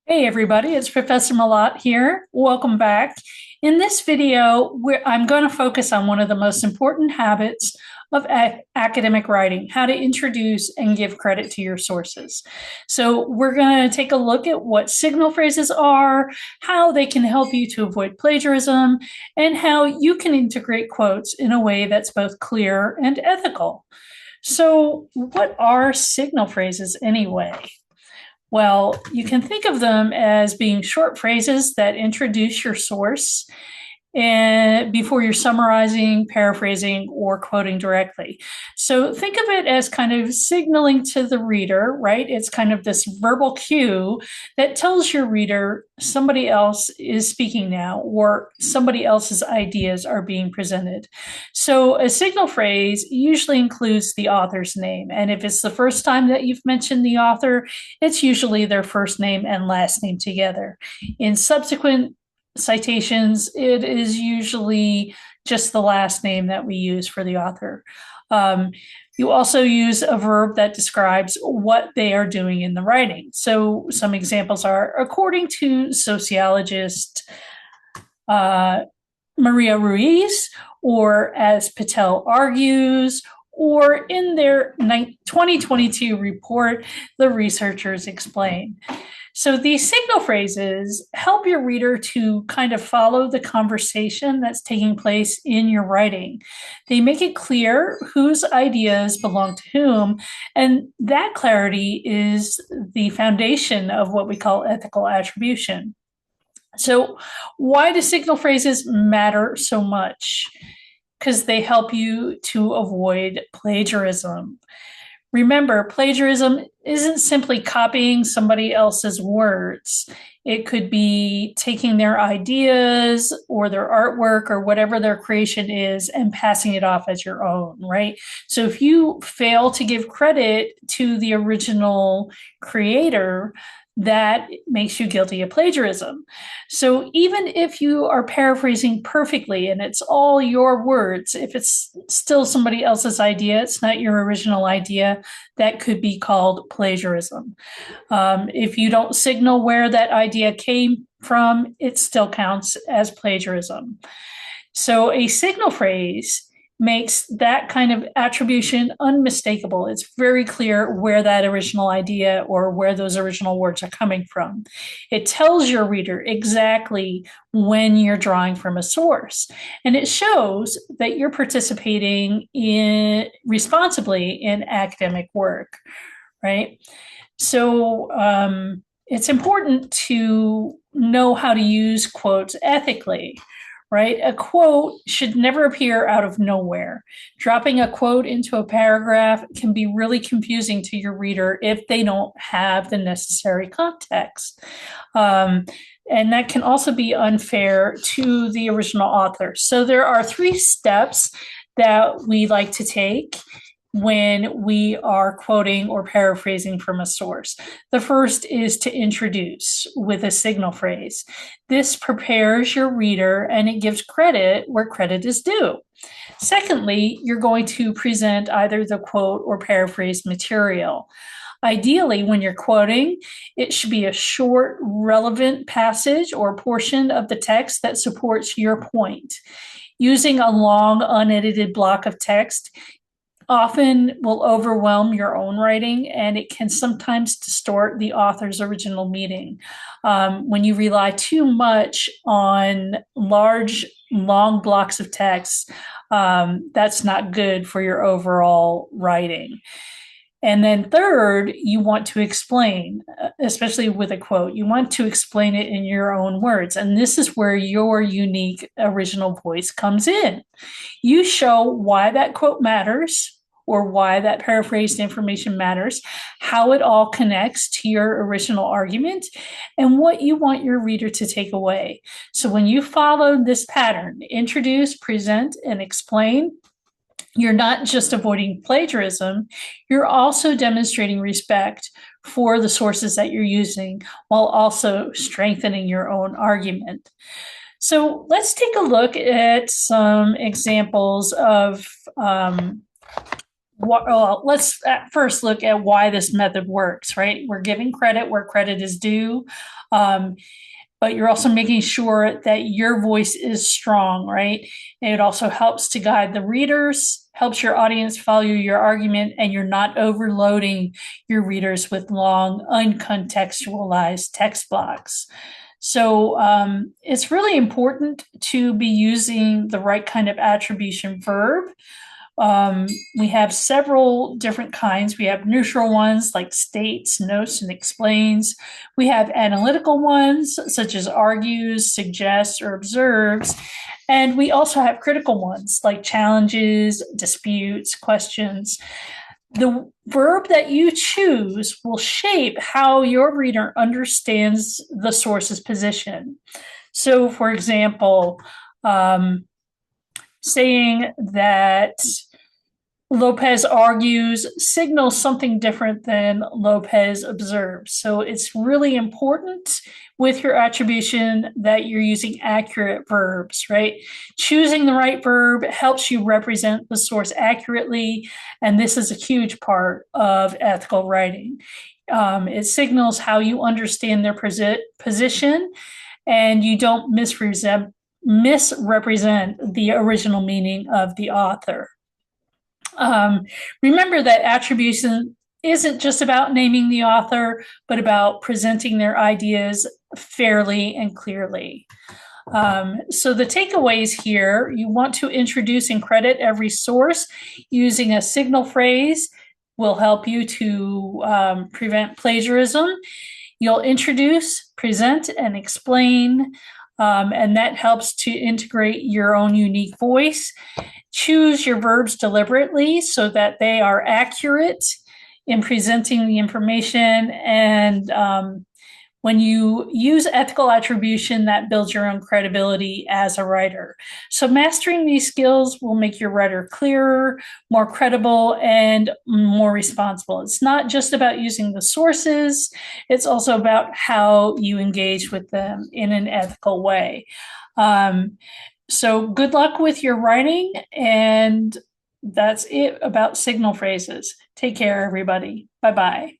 Hey everybody, it's Professor Malott here. Welcome back. In this video, I'm going to focus on one of the most important habits of academic writing, how to introduce and give credit to your sources. So we're going to take a look at what signal phrases are, how they can help you to avoid plagiarism, and how you can integrate quotes in a way that's both clear and ethical. So what are signal phrases anyway? Well, you can think of them as being short phrases that introduce your source and before you're summarizing, paraphrasing, or quoting directly. So think of it as kind of signaling to the reader, right? It's kind of this verbal cue that tells your reader somebody else is speaking now or somebody else's ideas are being presented. So a signal phrase usually includes the author's name. And if it's the first time that you've mentioned the author, it's usually their first name and last name together. In subsequent citations, it is usually just the last name that we use for the author. You also use a verb that describes what they are doing in the writing. So some examples are, according to sociologist Maria Ruiz, or as Patel argues, or in their 2022 report, the researchers explain. So these signal phrases help your reader to kind of follow the conversation that's taking place in your writing. They make it clear whose ideas belong to whom, and that clarity is the foundation of what we call ethical attribution. So why do signal phrases matter so much? Because they help you to avoid plagiarism. Remember, plagiarism isn't simply copying somebody else's words. It could be taking their ideas or their artwork or whatever their creation is and passing it off as your own, right? So if you fail to give credit to the original creator, that makes you guilty of plagiarism. So even if you are paraphrasing perfectly and it's all your words, if it's still somebody else's idea, it's not your original idea, that could be called plagiarism. If you don't signal where that idea came from, it still counts as plagiarism. So a signal phrase makes that kind of attribution unmistakable. It's very clear where that original idea or where those original words are coming from. It tells your reader exactly when you're drawing from a source, and it shows that you're participating in responsibly in academic work, right? So it's important to know how to use quotes ethically, right? A quote should never appear out of nowhere. Dropping a quote into a paragraph can be really confusing to your reader if they don't have the necessary context. And that can also be unfair to the original author. So there are 3 steps that we like to take when we are quoting or paraphrasing from a source. The first is to introduce with a signal phrase. This prepares your reader and it gives credit where credit is due. Secondly, you're going to present either the quote or paraphrase material. Ideally, when you're quoting, it should be a short, relevant passage or portion of the text that supports your point. Using a long, unedited block of text often will overwhelm your own writing, and it can sometimes distort the author's original meaning. When you rely too much on large, long blocks of text, that's not good for your overall writing. And then third, you want to explain, especially with a quote, you want to explain it in your own words. And this is where your unique original voice comes in. You show why that quote matters or why that paraphrased information matters, how it all connects to your original argument, and what you want your reader to take away. So when you follow this pattern, introduce, present, and explain, you're not just avoiding plagiarism, you're also demonstrating respect for the sources that you're using while also strengthening your own argument. So let's take a look at some examples of Well, let's at first look at why this method works, right? We're giving credit where credit is due. Um, but you're also making sure that your voice is strong, right? And it also helps to guide the readers, helps your audience follow your argument, and you're not overloading your readers with long, uncontextualized text blocks. So it's really important to be using the right kind of attribution verb. We have several different kinds. We have neutral ones like states, notes, and explains. We have analytical ones such as argues, suggests, or observes. And we also have critical ones like challenges, disputes, questions. The verb that you choose will shape how your reader understands the source's position. So, for example, saying that Lopez argues signals something different than Lopez observes. So it's really important with your attribution that you're using accurate verbs, right? Choosing the right verb helps you represent the source accurately, and this is a huge part of ethical writing. It signals how you understand their position, and you don't misrepresent the original meaning of the author. Remember that attribution isn't just about naming the author, but about presenting their ideas fairly and clearly. So the takeaways here, you want to introduce and credit every source using a signal phrase will help you to prevent plagiarism. You'll introduce, present, and explain, and that helps to integrate your own unique voice. Choose your verbs deliberately so that they are accurate in presenting the information. And when you use ethical attribution, that builds your own credibility as a writer. So mastering these skills will make your writer clearer, more credible, and more responsible. It's not just about using the sources, it's also about how you engage with them in an ethical way. So good luck with your writing, and that's it about signal phrases. Take care, everybody. Bye-bye.